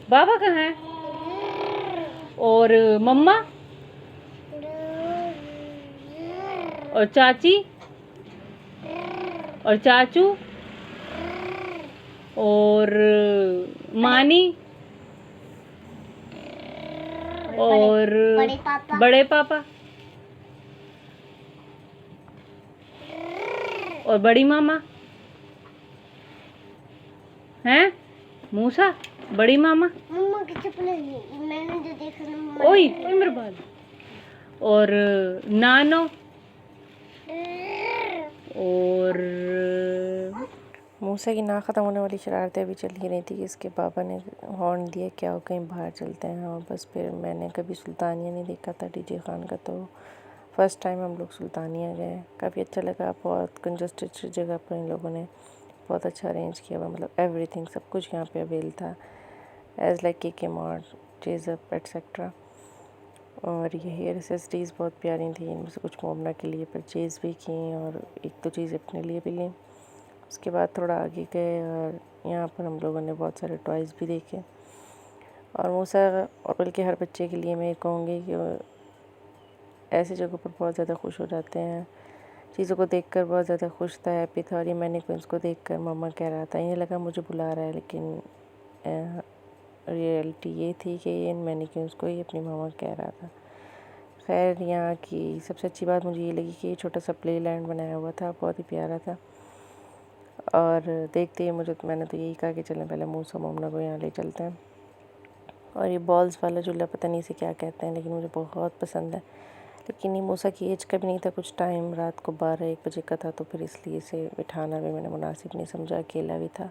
बाबा कहाँ है? और मम्मा और चाची और चाचू और मानी और बड़े पापा और बड़ी मामा हैं? मूसा बड़ी मामा मम्मा की चप्पल मैंने जो देखा ना ओए ओए मेरे बाल और नानो और मूसा की ना ख़त्म होने वाली शरारतें अभी चल ही रही थी कि इसके पापा ने हॉर्न दिया क्या हो कहीं बाहर चलते हैं। और बस फिर मैंने कभी सुल्तानिया नहीं देखा था डीजे खान का, तो फ़र्स्ट टाइम हम लोग सुल्तानिया गए। काफ़ी अच्छा लगा, बहुत कंजस्टेड जगह पर इन लोगों ने बहुत अच्छा अरेंज किया हुआ, मतलब एवरीथिंग सब कुछ यहाँ पे अवेल था एज़ लाइक के मार्ट चेज़अप एट्सेट्रा। और ये हेयर एक्सेसरीज़ बहुत प्यारी थी, इनमें से कुछ मोमना के लिए परचेज़ भी की और एक दो चीज़ अपने लिए भी ली। उसके बाद थोड़ा आगे गए और यहाँ पर हम लोगों ने बहुत सारे टॉयज़ भी देखे। और मूसा और बल्कि हर बच्चे के लिए मैं कहूँगी कि ऐसी जगहों पर बहुत ज़्यादा खुश हो जाते हैं, चीज़ों को देखकर बहुत ज़्यादा खुश था, हैप्पी था। और ये मैनीक्विंस को देखकर मम्मा कह रहा था, इन्हें लगा मुझे बुला रहा है, लेकिन रियलिटी ये थी कि इन मैनीक्विंस को ही अपनी मम्मा कह रहा था। खैर यहाँ की सबसे अच्छी बात मुझे ये लगी कि छोटा सा प्ले लैंड बनाया हुआ था, बहुत ही प्यारा था। और देखते ही मैंने तो यही कहा कि चलें पहले मूसा मोमना को यहाँ ले चलते हैं। और ये बॉल्स वाला झूला पता नहीं इसे क्या कहते हैं, लेकिन मुझे बहुत पसंद है। लेकिन ये मूसा की एज का भी नहीं था, कुछ टाइम रात को 12-1 बजे का था, तो फिर इसलिए इसे बिठाना भी मैंने मुनासिब नहीं समझा, अकेला भी था।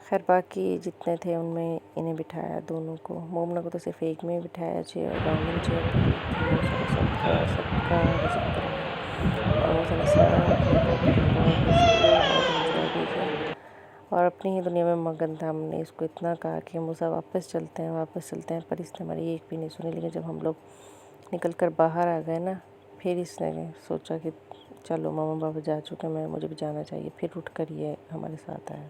खैर बाकी जितने थे उनमें इन्हें बिठाया दोनों को, मोमना को तो सिर्फ एक में बिठाया चेयर राउंडिंग चेयर पर, लेकिन मूसा ने सबका विज़िट कराया। और मूसा ने सब बहुत खुश हुए, बहुत इंजॉय भी किया और अपनी ही दुनिया में मगन था। हमने इसको इतना कहा कि मूसा वापस चलते हैं, पर इसने हमारी एक भी नहीं सुनी। लेकिन जब हम लोग निकल कर बाहर आ गए ना, फिर इसने सोचा कि चलो मम्मा पापा जा चुके हैं, मुझे भी जाना चाहिए, फिर उठ कर ये हमारे साथ आया।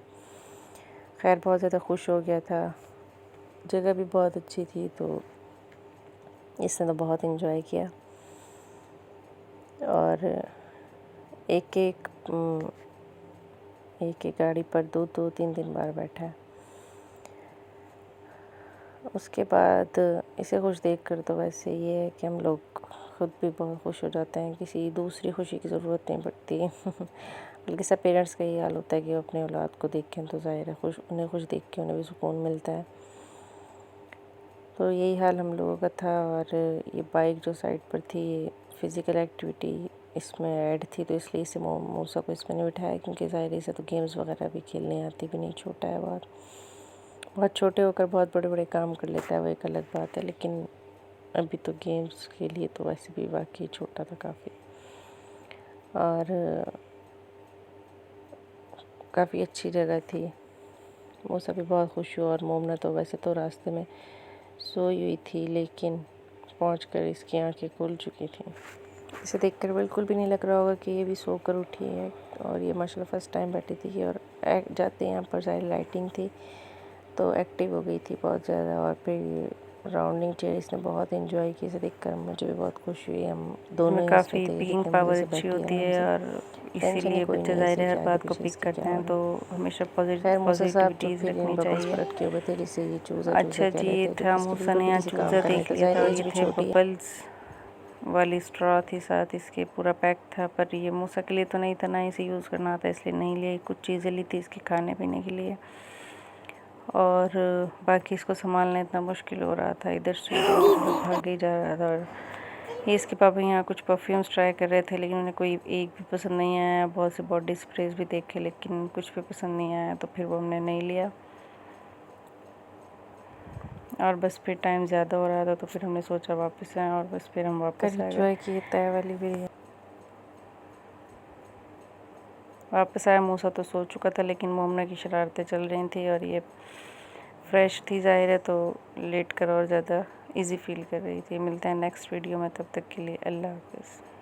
खैर बहुत ज़्यादा खुश हो गया था, जगह भी बहुत अच्छी थी, तो इसने तो बहुत इन्जॉय किया। और एक एक गाड़ी पर 2-3 बार बैठा है। उसके बाद इसे खुश देखकर तो वैसे ये है कि हम लोग ख़ुद भी बहुत खुश हो जाते हैं, किसी दूसरी खुशी की ज़रूरत नहीं पड़ती बल्कि सब पेरेंट्स का ये हाल होता है कि वो अपने औलाद को देखें तो ज़ाहिर है उन्हें खुश देख के उन्हें भी सुकून मिलता है। तो यही हाल हम लोगों का था। और ये बाइक जो साइड पर थी, फ़िज़िकल एक्टिविटी इसमें ऐड थी, तो इसलिए इसे मूसा को इसमें नहीं बिठाया, क्योंकि ज़ाहिर है इसे तो गेम्स वगैरह भी खेलने आती भी नहीं, छोटा है बहुत छोटे होकर बहुत बड़े बड़े काम कर लेता है, वो एक अलग बात है। लेकिन अभी तो गेम्स के लिए तो वैसे भी वाकई छोटा था काफ़ी। और काफ़ी अच्छी जगह थी, मूसा भी बहुत खुश हुआ। और मोमना तो वैसे तो रास्ते में सोई हुई थी, लेकिन पहुंचकर इसकी आंखें खुल चुकी थीं। इसे देखकर बिल्कुल भी नहीं लग रहा होगा कि ये भी सोकर उठी है। और ये माशाल्लाह फ़र्स्ट टाइम बैठी थी और जाते यहाँ पर सारी लाइटिंग थी, तो एक्टिव हो गई थी बहुत ज़्यादा। और फिर राउंडिंग चेयर इसने बहुत एंजॉय की, इसे देखकर मुझे भी बहुत खुशी हुई। हम दोनों काफ़ी पिकिंग पावर अच्छी होती है और इसीलिए बच्चे ज़ाहिर है हर बात को पिक करते हैं, तो हमेशा पॉजिटिविटीज़ रखनी चाहिए। अच्छा जी, ये था मूसा ने यहाँ चूज़ा देख लिया था और ये थे बबल्स वाली स्ट्रॉ थी, साथ इसके पूरा पैक था। पर ये मूसा के लिए तो नहीं था, ना इसे यूज़ करना आता, इसलिए नहीं लिया। कुछ चीज़ें ली थी इसके खाने पीने के लिए, और बाकी इसको संभालना इतना मुश्किल हो रहा था, इधर से उधर भाग ही जा रहा था। और ये इसके पापा यहाँ कुछ परफ्यूम्स ट्राई कर रहे थे, लेकिन उन्हें कोई एक भी पसंद नहीं आया। बहुत से बॉडी स्प्रेज भी देखे, लेकिन कुछ भी पसंद नहीं आया, तो फिर वो हमने नहीं लिया। और बस फिर टाइम ज़्यादा हो रहा था, तो फिर हमने सोचा वापस आए, और बस फिर हम वापस आ गए। की तय वाली बिरयानी वापस आया, मूसा तो सो चुका था, लेकिन मोमना की शरारतें चल रही थी और ये फ्रेश थी ज़ाहिर है, तो लेट कर और ज़्यादा इजी फील कर रही थी। मिलते हैं नेक्स्ट वीडियो में, तब तक के लिए अल्लाह हाफ़िज़।